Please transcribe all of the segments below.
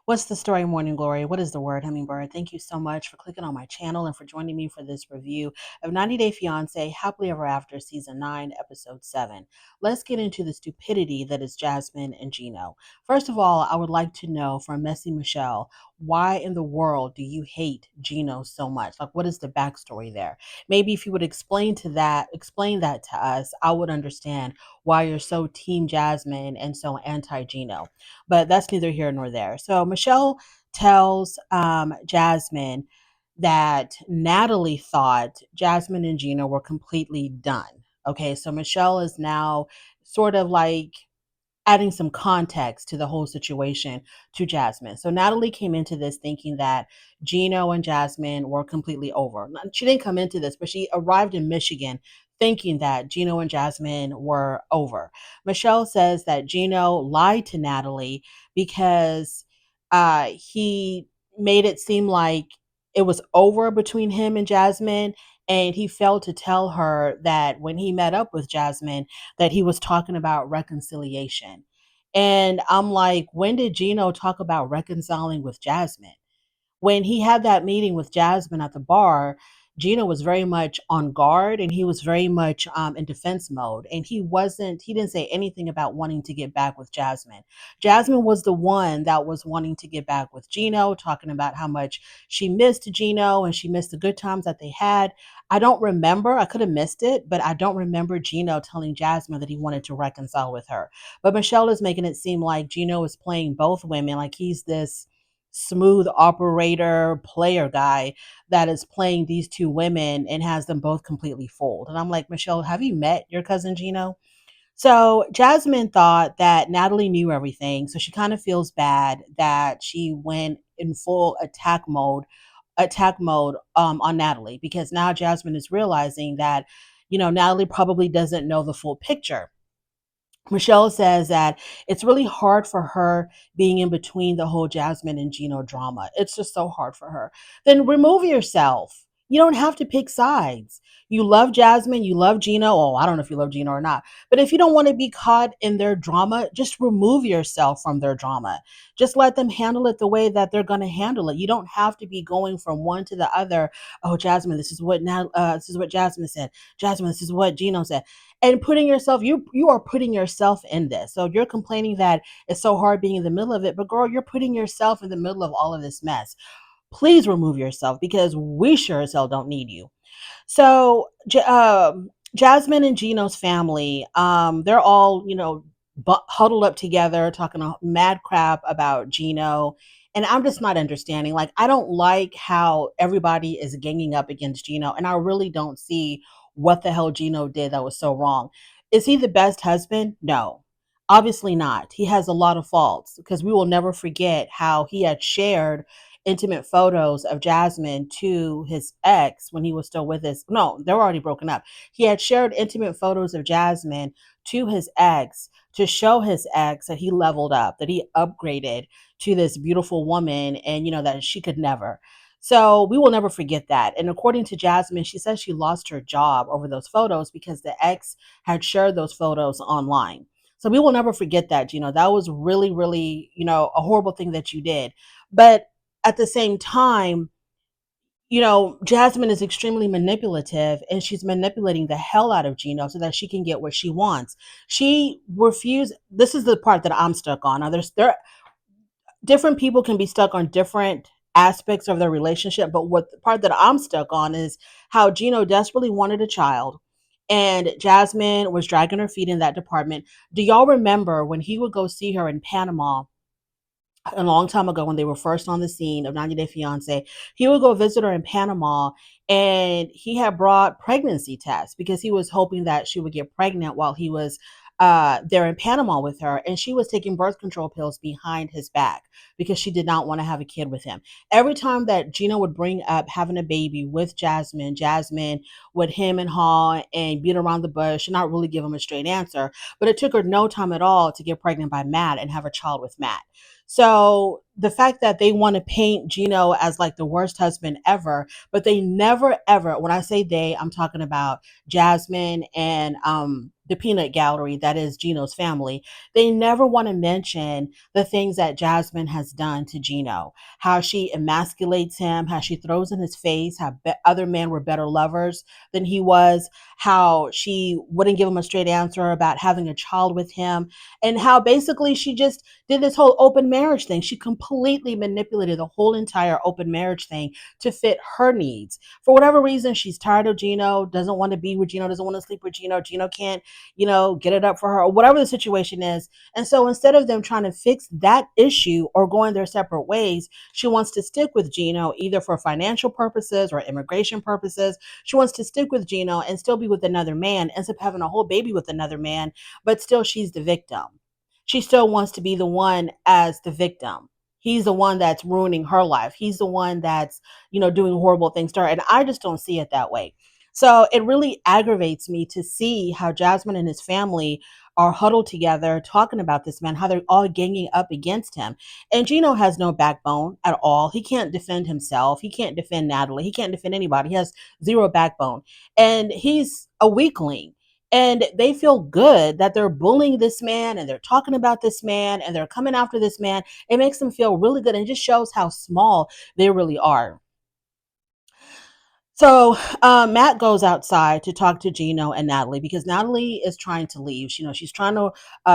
What's the story, Morning Glory? What is the word, Hummingbird? Thank you so much for clicking on my channel and for joining me for this review of 90 Day Fiancé Happily Ever After Season 9, Episode 7. Let's get into the stupidity that is Jasmine and Gino. First of all, I would like to know from Messy Michelle, why in the world do you hate Gino so much? Like, what is the backstory there? Maybe if you would explain that to us, I would understand why you're so Team Jasmine and so anti Gino, but that's neither here nor there. So Michelle tells Jasmine that Natalie thought Jasmine and Gina were completely done. Okay, so Michelle is now sort of like adding some context to the whole situation to Jasmine. So Natalie came into this thinking that Gino and Jasmine were completely over. She didn't come into this, but she arrived in Michigan thinking that Gino and Jasmine were over. Michelle says that Gino lied to Natalie because he made it seem like it was over between him and Jasmine, and he failed to tell her that when he met up with Jasmine that he was talking about reconciliation. And I'm like, when did Gino talk about reconciling with Jasmine? When he had that meeting with Jasmine at the bar, Gino was very much on guard and he was very much in defense mode. And he didn't say anything about wanting to get back with Jasmine. Jasmine was the one that was wanting to get back with Gino, talking about how much she missed Gino and she missed the good times that they had. I don't remember, I could have missed it, but I don't remember Gino telling Jasmine that he wanted to reconcile with her. But Michelle is making it seem like Gino is playing both women, like he's this smooth operator player guy that is playing these two women and has them both completely fooled. And I'm like, Michelle, have you met your cousin Gino? So Jasmine thought that Natalie knew everything. So she kind of feels bad that she went in full attack mode on Natalie, because now Jasmine is realizing that, Natalie probably doesn't know the full picture. Michelle says that it's really hard for her being in between the whole Jasmine and Gino drama. It's just so hard for her. Then remove yourself. You don't have to pick sides. You love Jasmine, you love Gino. Oh, I don't know if you love Gino or not. But if you don't want to be caught in their drama, just remove yourself from their drama. Just let them handle it the way that they're going to handle it. You don't have to be going from one to the other. Oh, Jasmine, this is what Jasmine said. Jasmine, this is what Gino said, and putting yourself, you are putting yourself in this. So you're complaining that it's so hard being in the middle of it, but girl, you're putting yourself in the middle of all of this mess. Please remove yourself, because we sure as hell don't need you. So Jasmine and Gino's family, they're all, huddled up together talking mad crap about Gino. And I'm just not understanding. Like, I don't like how everybody is ganging up against Gino. And I really don't see what the hell Gino did that was so wrong. Is he the best husband? No, obviously not. He has a lot of faults, because we will never forget how he had shared intimate photos of Jasmine to his ex when he was still with us. No, they were already broken up. He had shared intimate photos of Jasmine to his ex to show his ex that he leveled up, that he upgraded to this beautiful woman, and that she could never. So we will never forget that. And according to Jasmine, she says she lost her job over those photos because the ex had shared those photos online. So we will never forget that. That was really, really, a horrible thing that you did. But at the same time, Jasmine is extremely manipulative, and she's manipulating the hell out of Gino so that she can get what she wants. She refused. This is the part that I'm stuck on. Now, there different people can be stuck on different aspects of their relationship, but what the part that I'm stuck on is how Gino desperately wanted a child, and Jasmine was dragging her feet in that department. Do y'all remember when he would go see her in Panama a long time ago, when they were first on the scene of 90 Day Fiance? He would go visit her in Panama, and he had brought pregnancy tests because he was hoping that she would get pregnant while he was there in Panama with her. And she was taking birth control pills behind his back because she did not want to have a kid with him. Every time that Gina would bring up having a baby with Jasmine, Jasmine would hem and haw and beat around the bush and not really give him a straight answer. But it took her no time at all to get pregnant by Matt and have a child with Matt. So the fact that they want to paint Gino as like the worst husband ever, but they never ever, when I say they, I'm talking about Jasmine and the peanut gallery, that is Gino's family. They never want to mention the things that Jasmine has done to Gino, how she emasculates him, how she throws in his face, how other men were better lovers than he was, how she wouldn't give him a straight answer about having a child with him, and how basically she just did this whole open marriage thing. She completely manipulated the whole entire open marriage thing to fit her needs. For whatever reason, she's tired of Gino, doesn't want to be with Gino, doesn't want to sleep with Gino. Gino can't, get it up for her, or whatever the situation is. And so instead of them trying to fix that issue or going their separate ways, she wants to stick with Gino either for financial purposes or immigration purposes. She wants to stick with Gino and still be with another man, ends up having a whole baby with another man, but still she's the victim. She still wants to be the one as the victim. He's the one that's ruining her life. He's the one that's, doing horrible things to her. And I just don't see it that way. So it really aggravates me to see how Jasmine and his family are huddled together talking about this man, how they're all ganging up against him. And Gino has no backbone at all. He can't defend himself. He can't defend Natalie. He can't defend anybody. He has zero backbone. And he's a weakling, and they feel good that they're bullying this man and they're talking about this man and they're coming after this man. It makes them feel really good and just shows how small they really are. So Matt goes outside to talk to Gino and Natalie because Natalie is trying to leave. She's trying to,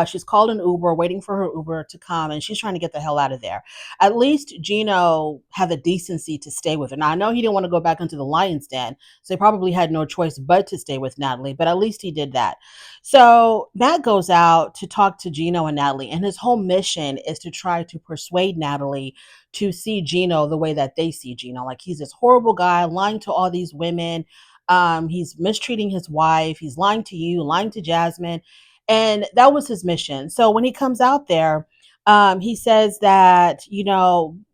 she's called an Uber, waiting for her Uber to come, and she's trying to get the hell out of there. At least Gino had the decency to stay with her. Now, I know he didn't want to go back into the lion's den, so he probably had no choice but to stay with Natalie, but at least he did that. So Matt goes out to talk to Gino and Natalie, and his whole mission is to try to persuade Natalie to see Gino the way that they see Gino. Like he's this horrible guy lying to all these women. He's mistreating his wife. He's lying to you, lying to Jasmine. And that was his mission. So when he comes out there, he says that,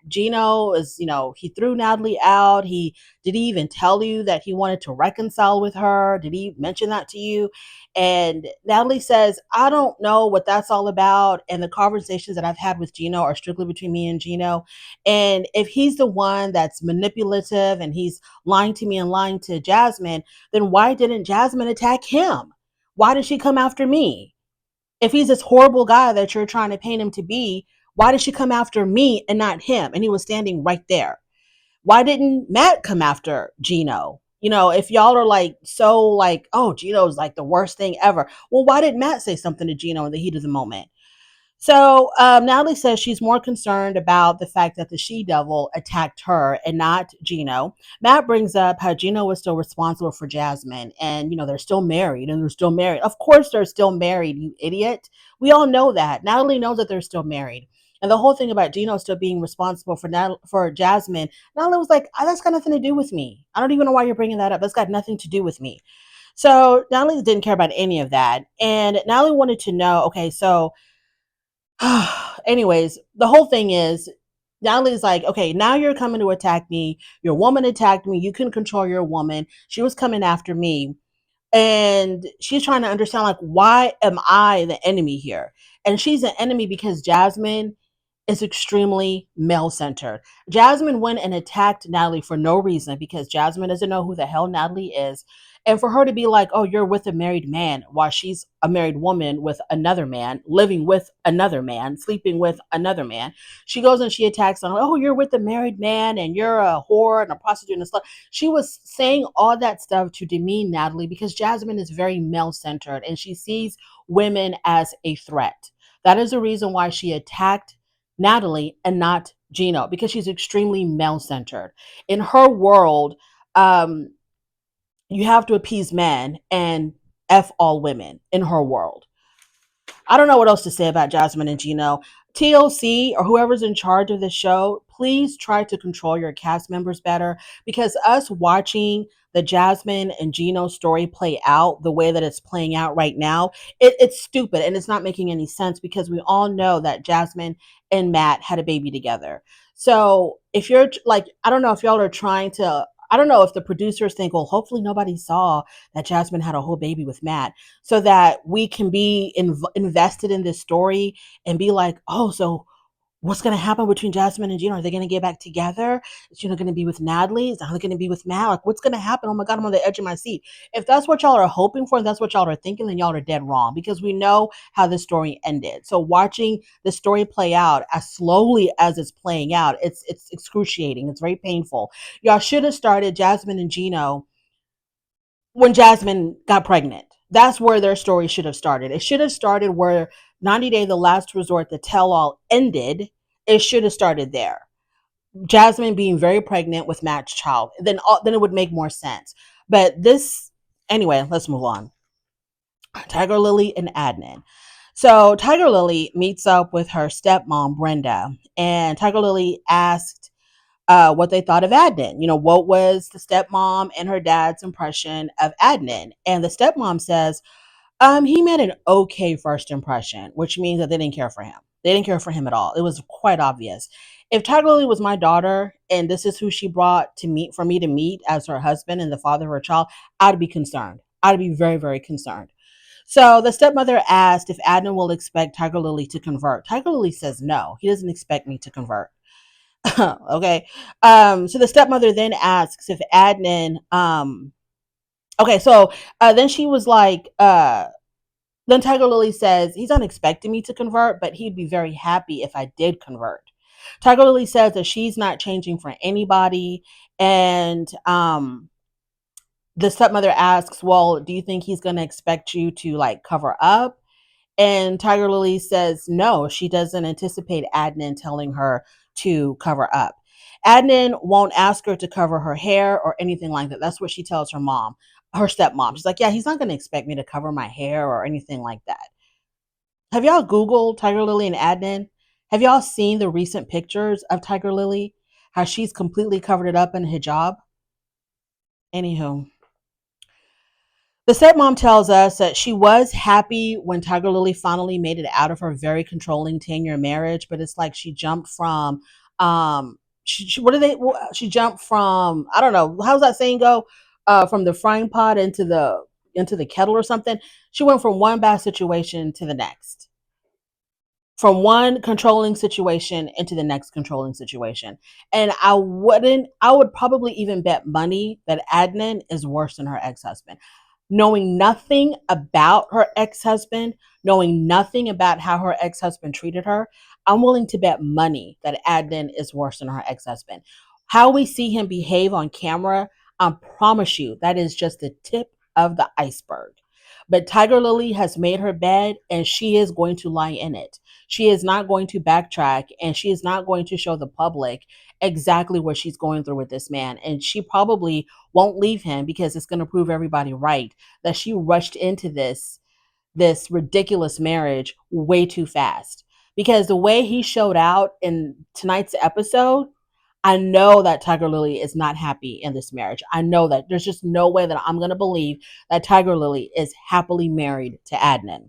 Gino is, he threw Natalie out. Did he even tell you that he wanted to reconcile with her? Did he mention that to you? And Natalie says, I don't know what that's all about. And the conversations that I've had with Gino are strictly between me and Gino. And if he's the one that's manipulative and he's lying to me and lying to Jasmine, then why didn't Jasmine attack him? Why did she come after me? If he's this horrible guy that you're trying to paint him to be, why did she come after me and not him? And he was standing right there. Why didn't Matt come after Gino? If y'all are like so like, oh, Gino's like the worst thing ever. Well, why did Matt say something to Gino in the heat of the moment? So Natalie says she's more concerned about the fact that the she-devil attacked her and not Gino. Matt brings up how Gino was still responsible for Jasmine, and they're still married, and they're still married. Of course, they're still married, you idiot. We all know that. Natalie knows that they're still married. And the whole thing about Gino still being responsible for Jasmine, Natalie was like, that's got nothing to do with me. I don't even know why you're bringing that up. That's got nothing to do with me. So Natalie didn't care about any of that. And Natalie wanted to know, okay, so anyways, the whole thing is Natalie's like, okay, now you're coming to attack me. Your woman attacked me. You couldn't control your woman. She was coming after me. And she's trying to understand, like, why am I the enemy here? And she's an enemy because Jasmine is extremely male centered. Jasmine went and attacked Natalie for no reason because Jasmine doesn't know who the hell Natalie is. And for her to be like, oh, you're with a married man while she's a married woman with another man, living with another man, sleeping with another man, she goes and she attacks on, oh, you're with a married man and you're a whore and a prostitute and stuff. She was saying all that stuff to demean Natalie because Jasmine is very male centered and she sees women as a threat. That is the reason why she attacked Natalie and not Gino, because she's extremely male centered. In her world, you have to appease men and F all women in her world. I don't know what else to say about Jasmine and Gino. TLC or whoever's in charge of the show, please try to control your cast members better, because us watching the Jasmine and Gino story play out the way that it's playing out right now, it's stupid and it's not making any sense because we all know that Jasmine and Matt had a baby together. So if you're like, I don't know if y'all are trying to, I don't know if the producers think, well, hopefully nobody saw that Jasmine had a whole baby with Matt so that we can be invested in this story and be like, oh, so what's going to happen between Jasmine and Gino? Are they going to get back together? Is Gino going to be with Natalie? Is Natalie going to be with Mal? Like, what's going to happen? Oh my God, I'm on the edge of my seat. If that's what y'all are hoping for, and that's what y'all are thinking, then y'all are dead wrong because we know how this story ended. So watching the story play out as slowly as it's playing out, it's excruciating. It's very painful. Y'all should have started Jasmine and Gino when Jasmine got pregnant. That's where their story should have started. It should have started where 90 Day, the last resort, the tell all ended. It should have started there. Jasmine being very pregnant with Matt's child. Then it would make more sense. But this, anyway, let's move on. Tiger Lily and Adnan. So Tiger Lily meets up with her stepmom, Brenda, and Tiger Lily asked what they thought of Adnan. You know, what was the stepmom and her dad's impression of Adnan? And the stepmom says, he made an okay first impression, which means that they didn't care for him. They didn't care for him at all. It was quite obvious. If Tiger Lily was my daughter and this is who she brought to meet for me to meet as her husband and the father of her child, I'd be concerned. I'd be very, very concerned. So the stepmother asked if Adnan will expect Tiger Lily to convert. Tiger Lily says no, he doesn't expect me to convert. Okay. So the stepmother then asks if Adnan okay, so then she was like, then Tiger Lily says he's not expecting me to convert, but he'd be very happy if I did convert. Tiger Lily says that she's not changing for anybody. And the stepmother asks, well, do you think he's going to expect you to like cover up? And Tiger Lily says no, she doesn't anticipate Adnan telling her to cover up. Adnan won't ask her to cover her hair or anything like that. That's what she tells her mom, her stepmom. She's like, yeah, he's not going to expect me to cover my hair or anything like that. Have y'all Googled Tiger Lily and Adnan? Have y'all seen the recent pictures of Tiger Lily? How she's completely covered it up in hijab? Anywho, the stepmom tells us that she was happy when Tiger Lily finally made it out of her very controlling 10-year marriage, but it's like she jumped from what do they she jumped from, I don't know, how's that saying go? From the frying pot into the kettle or something. She went from one bad situation to the next, from one controlling situation into the next controlling situation. And I would probably even bet money that Adnan is worse than her ex-husband. Knowing nothing about her ex-husband, knowing nothing about how her ex-husband treated her, I'm willing to bet money that Adnan is worse than her ex-husband. How we see him behave on camera, I promise you, that is just the tip of the iceberg. But Tiger Lily has made her bed and she is going to lie in it. She is not going to backtrack and she is not going to show the public exactly what she's going through with this man. And she probably won't leave him because it's going to prove everybody right that she rushed into this ridiculous marriage way too fast. Because the way he showed out in tonight's episode, I know that Tiger Lily is not happy in this marriage. I know that there's just no way that I'm going to believe that Tiger Lily is happily married to Adnan.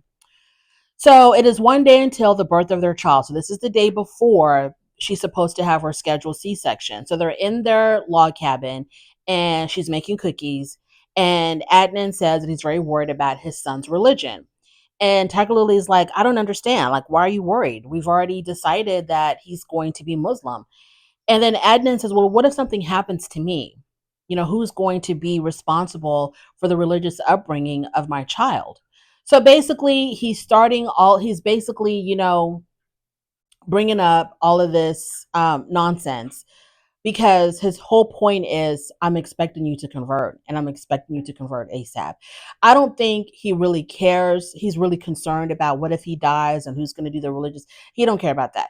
So it is one day until the birth of their child. So this is the day before she's supposed to have her scheduled C-section. So they're in their log cabin and she's making cookies. And Adnan says that he's very worried about his son's religion. And Tiger Lily's like, I don't understand. Like, why are you worried? We've already decided that he's going to be Muslim. And then Adnan says, well, what if something happens to me? You know, who's going to be responsible for the religious upbringing of my child? So basically, he's basically, you know, bringing up all of this nonsense because his whole point is I'm expecting you to convert and I'm expecting you to convert ASAP. I don't think he really cares. He's really concerned about what if he dies and who's going to do the religious. He don't care about that.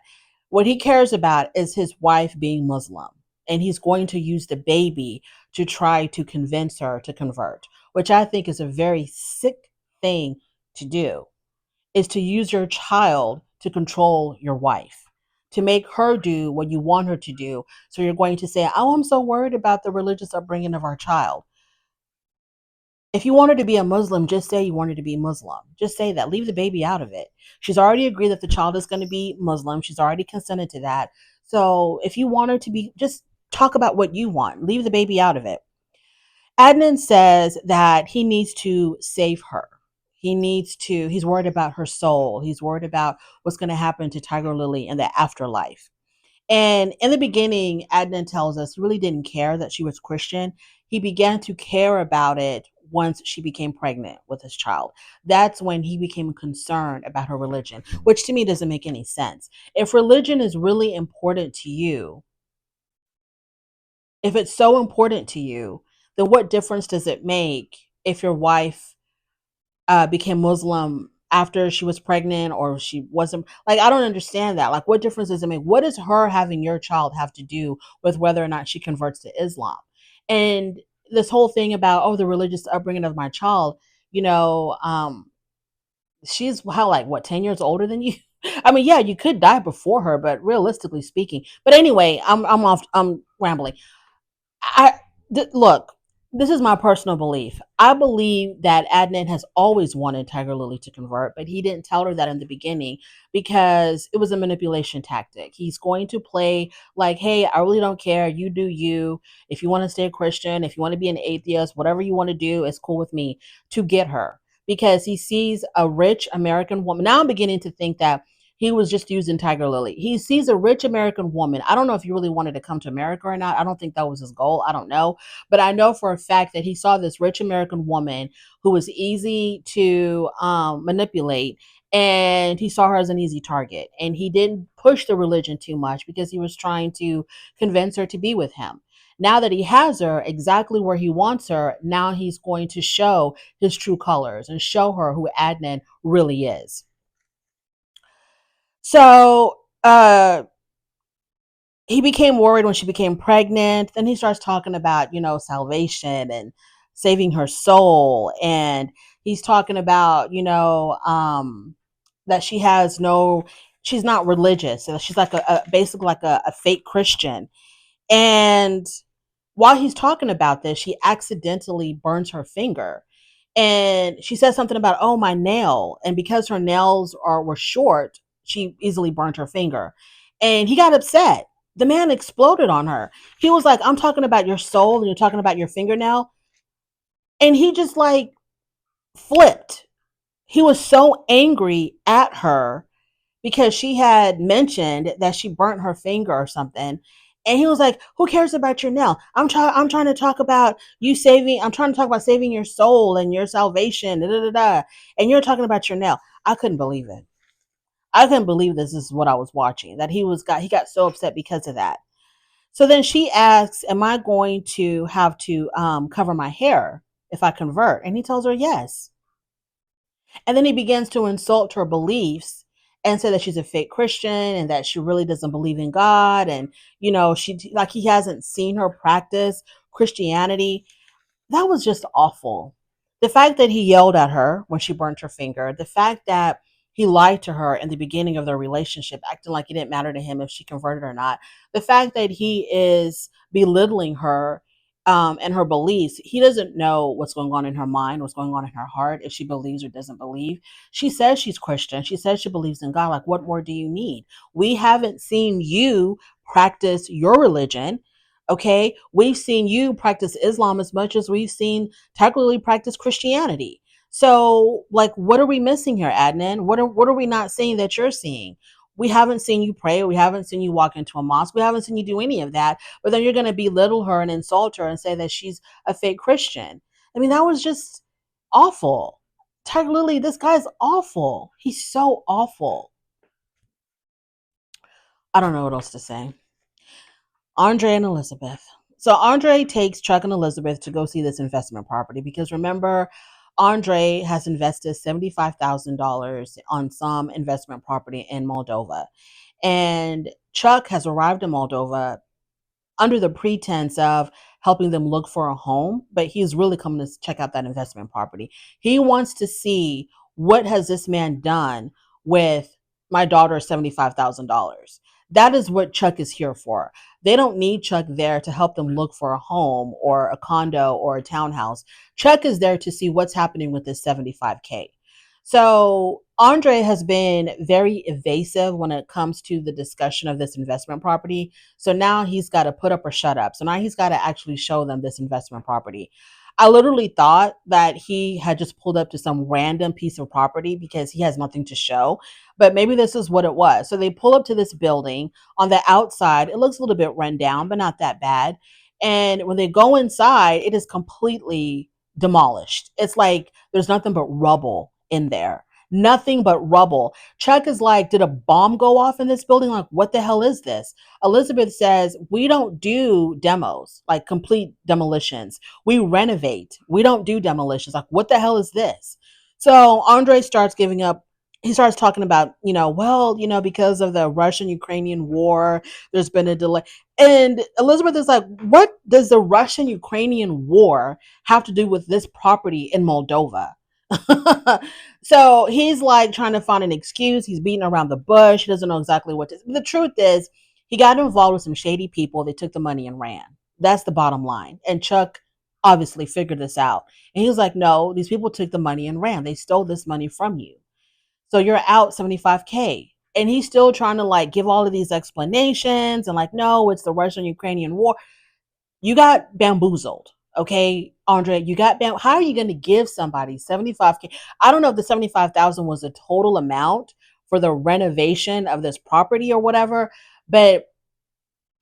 What he cares about is his wife being Muslim, and he's going to use the baby to try to convince her to convert, which I think is a very sick thing to do, is to use your child to control your wife, to make her do what you want her to do. So you're going to say, oh, I'm so worried about the religious upbringing of our child. If you want her to be a Muslim, just say you want her to be Muslim. Just say that. Leave the baby out of it. She's already agreed that the child is going to be Muslim. She's already consented to that. So if you want her to be, just talk about what you want. Leave the baby out of it. Adnan says that he needs to save her. he's worried about her soul. He's worried about what's going to happen to Tiger Lily in the afterlife. And in the beginning, Adnan tells us he really didn't care that she was Christian. He began to care about it once she became pregnant with his child. That's when he became concerned about her religion, which to me doesn't make any sense. If religion is really important to you, if it's so important to you, then what difference does it make if your wife became Muslim after she was pregnant or she wasn't? Like, I don't understand that. Like, what difference does it make? What does her having your child have to do with whether or not she converts to Islam? And this whole thing about, oh, the religious upbringing of my child, you know, she's how, like, what, 10 years older than you? I mean, yeah, you could die before her, but realistically speaking. But anyway, I'm rambling. I look. This is my personal belief. I believe that Adnan has always wanted Tiger Lily to convert, but he didn't tell her that in the beginning because it was a manipulation tactic. He's going to play like, "Hey, I really don't care. You do you. If you want to stay a Christian, if you want to be an atheist, whatever you want to do, it's cool with me." To get her because he sees a rich American woman. Now I'm beginning to think that he was just using Tiger Lily. He sees a rich American woman. I don't know if he really wanted to come to America or not. I don't think that was his goal. I don't know. But I know for a fact that he saw this rich American woman who was easy to manipulate. And he saw her as an easy target. And he didn't push the religion too much because he was trying to convince her to be with him. Now that he has her exactly where he wants her, now he's going to show his true colors and show her who Adnan really is. So he became worried when she became pregnant. Then he starts talking about, salvation and saving her soul. And he's talking about, that she's not religious. So she's like basically like a fake Christian. And while he's talking about this, she accidentally burns her finger. And she says something about, oh, my nail. And because her nails were short, she easily burned her finger. And he got upset. The man exploded on her. He was like, I'm talking about your soul and you're talking about your fingernail. And he just like flipped. He was so angry at her because she had mentioned that she burnt her finger or something. And he was like, who cares about your nail? I'm trying to talk about I'm trying to talk about saving your soul and your salvation. Da, da, da, da. And you're talking about your nail. I couldn't believe it. I couldn't believe this is what I was watching. That he got so upset because of that. So then she asks, am I going to have to cover my hair if I convert? And he tells her yes. And then he begins to insult her beliefs and say that she's a fake Christian and that she really doesn't believe in God. And, he hasn't seen her practice Christianity. That was just awful. The fact that he yelled at her when she burnt her finger, the fact that he lied to her in the beginning of their relationship, acting like it didn't matter to him if she converted or not, the fact that he is belittling her and her beliefs. He doesn't know what's going on in her mind, what's going on in her heart, if she believes or doesn't believe. She says she's Christian. She says she believes in God. Like, what more do you need? We haven't seen you practice your religion. Okay, we've seen you practice Islam as much as we've seen technically practice Christianity. So, like, what are we missing here, Adnan? What are we not seeing that you're seeing? We haven't seen you pray. We haven't seen you walk into a mosque. We haven't seen you do any of that. But then you're going to belittle her and insult her and say that she's a fake Christian. I mean, that was just awful. Tiger Lily, this guy's awful. He's so awful. I don't know what else to say. Andre and Elizabeth. So Andre takes Chuck and Elizabeth to go see this investment property because remember, Andre has invested $75,000 on some investment property in Moldova. And Chuck has arrived in Moldova under the pretense of helping them look for a home, but he's really coming to check out that investment property. He wants to see what has this man done with my daughter's $75,000. That is what Chuck is here for. They don't need Chuck there to help them look for a home or a condo or a townhouse. Chuck is there to see what's happening with this 75K. So Andre has been very evasive when it comes to the discussion of this investment property. So now he's got to put up or shut up. So now he's got to actually show them this investment property. I literally thought that he had just pulled up to some random piece of property because he has nothing to show, but maybe this is what it was. So they pull up to this building. On the outside, it looks a little bit run down, but not that bad. And when they go inside, it is completely demolished. It's like there's nothing but rubble in there. Nothing but rubble. Chuck is like, did a bomb go off in this building? Like, what the hell is this? Elizabeth says, we don't do demos, like complete demolitions. We renovate. We don't do demolitions. Like, what the hell is this? So Andre starts giving up. He starts talking about, well, because of the Russian Ukrainian war, there's been a delay. And Elizabeth is like, what does the Russian Ukrainian war have to do with this property in Moldova? So he's like trying to find an excuse. He's beating around the bush. He doesn't know exactly what to. The truth is, he got involved with some shady people. They took the money and ran. That's the bottom line. And Chuck obviously figured this out. And he was like, no, these people took the money and ran. They stole this money from you. So you're out 75K. And he's still trying to like give all of these explanations and like, no, it's the Russian Ukrainian war. You got bamboozled. Okay, Andre, you got how are you going to give somebody 75K? I don't know if the 75,000 was the total amount for the renovation of this property or whatever, but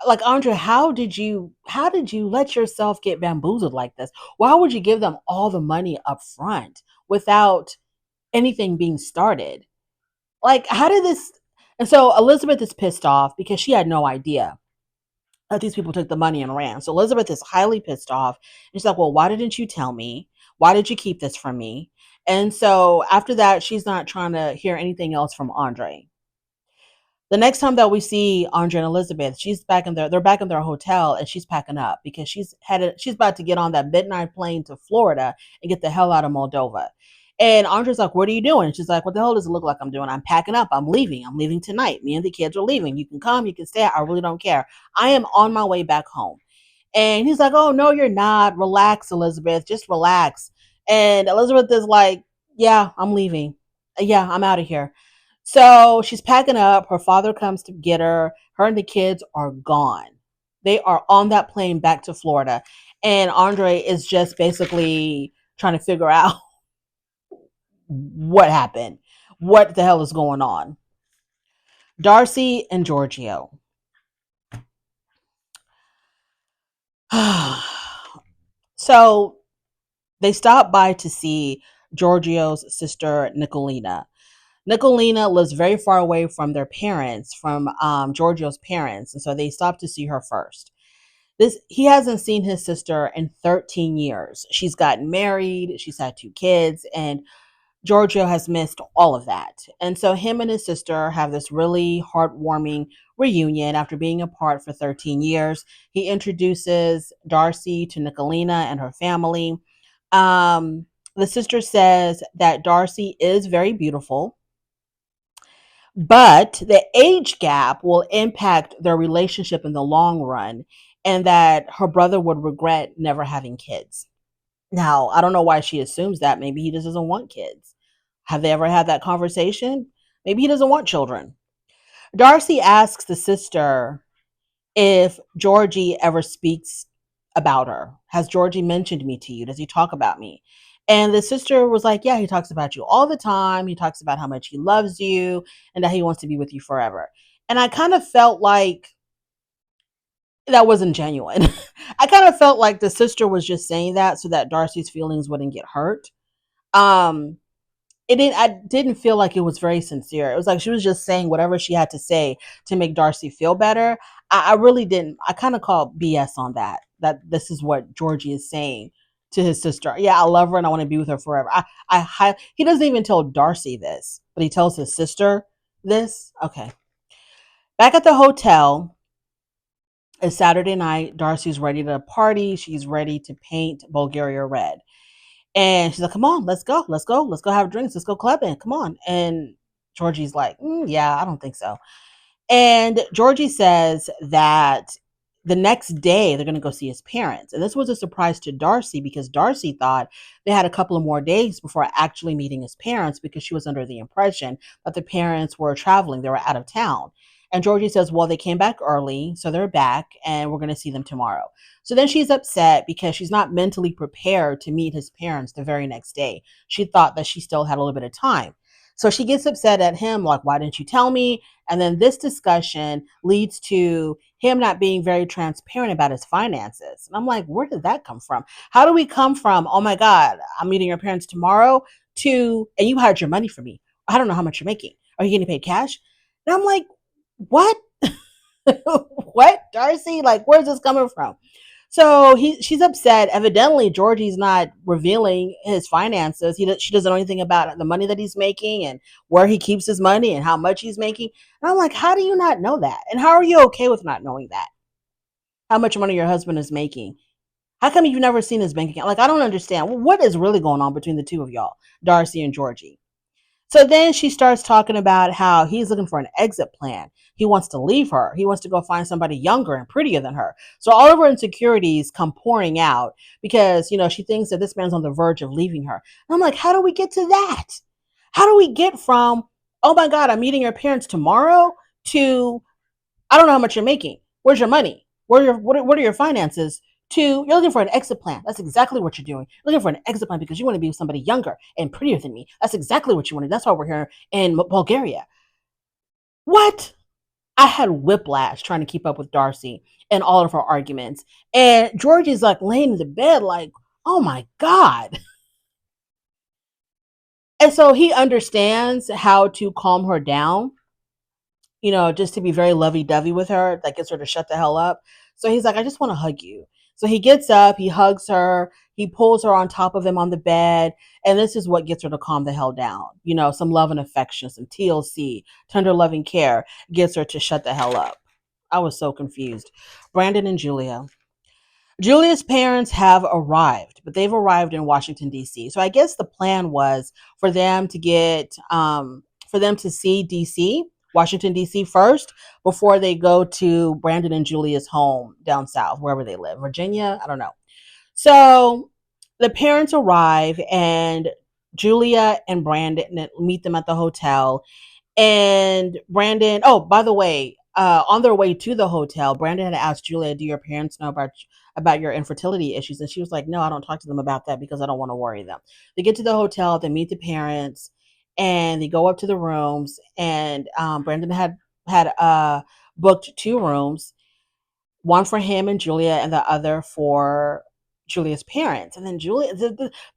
like Andre, how did you let yourself get bamboozled like this? Why would you give them all the money up front without anything being started? Like, how did this? And so Elizabeth is pissed off because she had no idea that these people took the money and ran. So Elizabeth is highly pissed off. And she's like, well, why didn't you tell me? Why did you keep this from me? And so after that, she's not trying to hear anything else from Andre. The next time that we see Andre and Elizabeth, they're back in their hotel and she's packing up because she's about to get on that midnight plane to Florida and get the hell out of Moldova. And Andre's like, what are you doing? And she's like, what the hell does it look like I'm doing? I'm packing up. I'm leaving. I'm leaving tonight. Me and the kids are leaving. You can come, you can stay. I really don't care. I am on my way back home. And he's like, oh, no, you're not. Relax, Elizabeth. Just relax. And Elizabeth is like, yeah, I'm leaving. Yeah, I'm out of here. So she's packing up. Her father comes to get her. Her and the kids are gone. They are on that plane back to Florida. And Andre is just basically trying to figure out what happened. What the hell is going on? Darcy and Giorgio. So they stopped by to see Giorgio's sister, Nicolina. Nicolina lives very far away from their parents, from Giorgio's parents, and so they stopped to see her first. He hasn't seen his sister in 13 years. She's gotten married, she's had two kids, and Giorgio has missed all of that. And so him and his sister have this really heartwarming reunion after being apart for 13 years. He introduces Darcy to Nicolina and her family. The sister says that Darcy is very beautiful, but the age gap will impact their relationship in the long run, and that her brother would regret never having kids. Now, I don't know why she assumes that. Maybe he just doesn't want kids. Have they ever had that conversation? Maybe he doesn't want children. Darcy asks the sister if Georgie ever speaks about her. Has Georgie mentioned me to you? Does he talk about me? And the sister was like, yeah, he talks about you all the time. He talks about how much he loves you and that he wants to be with you forever. And I kind of felt like that wasn't genuine. I kind of felt like the sister was just saying that so that Darcy's feelings wouldn't get hurt. Um, I didn't feel like it was very sincere. It was like she was just saying whatever she had to say to make Darcy feel better. I really didn't. I kind of call BS on that. That this is what Georgie is saying to his sister. Yeah, I love her and I want to be with her forever. He doesn't even tell Darcy this, but he tells his sister this. Okay. Back at the hotel, it's Saturday night. Darcy's ready to party. She's ready to paint Bulgaria red. And she's like, come on, let's go. Let's go have drinks. Let's go clubbing. Come on. And Georgie's like, yeah, I don't think so. And Georgie says that the next day they're going to go see his parents. And this was a surprise to Darcy because Darcy thought they had a couple of more days before actually meeting his parents because she was under the impression that the parents were traveling. They were out of town. And Georgie says, well, they came back early, so they're back, and we're going to see them tomorrow. So then she's upset because she's not mentally prepared to meet his parents the very next day. She thought that she still had a little bit of time. So she gets upset at him, like, why didn't you tell me? And then this discussion leads to him not being very transparent about his finances. And I'm like, where did that come from? How do we come from, oh my God, I'm meeting your parents tomorrow, to, and you hired your money for me? I don't know how much you're making. Are you getting paid cash? And I'm like, what? What, Darcy? Like, where's this coming from? So she's upset. Evidently, Georgie's not revealing his finances. She doesn't know anything about the money that he's making and where he keeps his money and how much he's making. And I'm like, how do you not know that? And how are you okay with not knowing that? How much money your husband is making? How come you've never seen his bank account? Like, I don't understand. What is really going on between the two of y'all, Darcy and Georgie? So then she starts talking about how he's looking for an exit plan. He wants to leave her. He wants to go find somebody younger and prettier than her. So all of her insecurities come pouring out because, she thinks that this man's on the verge of leaving her. And I'm like, how do we get to that? How do we get from, oh my God, I'm meeting your parents tomorrow, to, I don't know how much you're making. Where's your money? What are your finances? To, you're looking for an exit plan. That's exactly what you're doing. You're looking for an exit plan because you want to be with somebody younger and prettier than me. That's exactly what you want to do. That's why we're here in Bulgaria. What? I had whiplash trying to keep up with Darcy and all of her arguments. And Georgie's like laying in the bed like, oh my God. And so he understands how to calm her down, just to be very lovey-dovey with her, that gets her to shut the hell up. So he's like, I just want to hug you. So he gets up, he hugs her, he pulls her on top of him on the bed, and this is what gets her to calm the hell down. Some love and affection, some TLC, tender loving care, gets her to shut the hell up. I was so confused. Brandon and Julia. Julia's parents have arrived, but they've arrived in Washington, D.C. So I guess the plan was for them to for them to see D.C., Washington, D.C. first before they go to Brandon and Julia's home down south, wherever they live, Virginia, I don't know. So the parents arrive and Julia and Brandon meet them at the hotel. And Brandon, oh, by the way, on their way to the hotel, Brandon had asked Julia, do your parents know about your infertility issues? And she was like, no, I don't talk to them about that because I don't want to worry them. They get to the hotel, they meet the parents, and they go up to the rooms. And Brandon had booked two rooms, one for him and Julia, and the other for Julia's parents. And then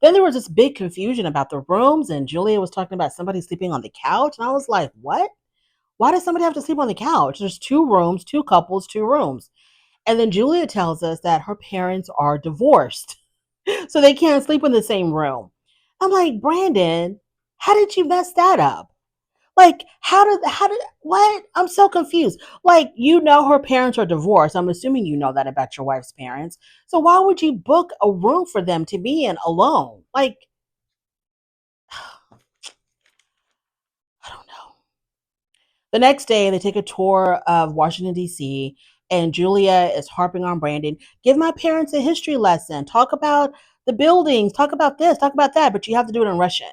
then there was this big confusion about the rooms, and Julia was talking about somebody sleeping on the couch, and I was like, what? Why does somebody have to sleep on the couch? There's two rooms, two couples, two rooms. And then Julia tells us that her parents are divorced, so they can't sleep in the same room. I'm like, Brandon, how did you mess that up? Like, how did, what? I'm so confused. Like, her parents are divorced. I'm assuming you know that about your wife's parents. So why would you book a room for them to be in alone? Like, I don't know. The next day, they take a tour of Washington, D.C., and Julia is harping on Brandon. Give my parents a history lesson. Talk about the buildings. Talk about this. Talk about that. But you have to do it in Russian.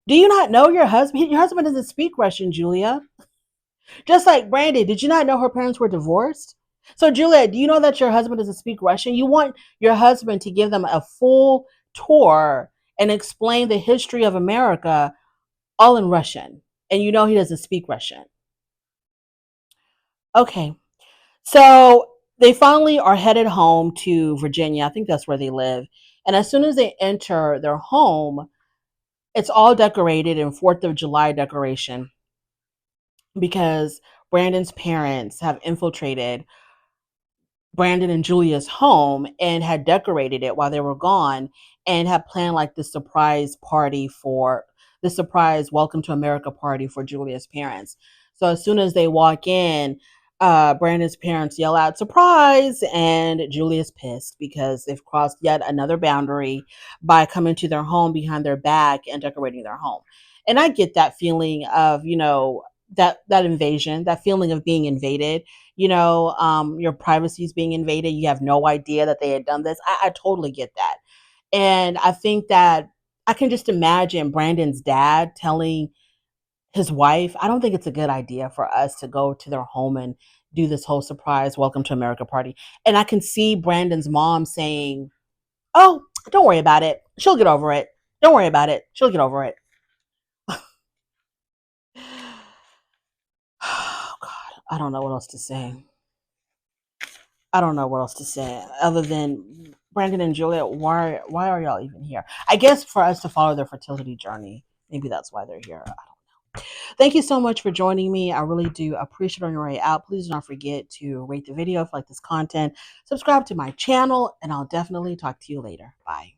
Do you not know your husband? Your husband doesn't speak Russian, Julia. Just like Brandy, did you not know her parents were divorced? So, Julia, do you know that your husband doesn't speak Russian? You want your husband to give them a full tour and explain the history of America all in Russian. And he doesn't speak Russian. Okay. So they finally are headed home to Virginia. I think that's where they live. And as soon as they enter their home, it's all decorated in 4th of July decoration because Brandon's parents have infiltrated Brandon and Julia's home and had decorated it while they were gone and had planned like this surprise welcome to America party for Julia's parents. So as soon as they walk in, Brandon's parents yell out surprise, and Julia's pissed because they've crossed yet another boundary by coming to their home behind their back and decorating their home. And I get that feeling of, that invasion, that feeling of being invaded, your privacy is being invaded. You have no idea that they had done this. I totally get that. And I think that I can just imagine Brandon's dad telling his wife. I don't think it's a good idea for us to go to their home and do this whole surprise welcome to America party. And I can see Brandon's mom saying, "Oh, don't worry about it. She'll get over it. Don't worry about it. She'll get over it." Oh God, I don't know what else to say. I don't know what else to say other than Brandon and Juliet. Why are y'all even here? I guess for us to follow their fertility journey. Maybe that's why they're here. Thank you so much for joining me. I really do appreciate it on your way out. Please do not forget to rate the video if you like this content. Subscribe to my channel, and I'll definitely talk to you later. Bye.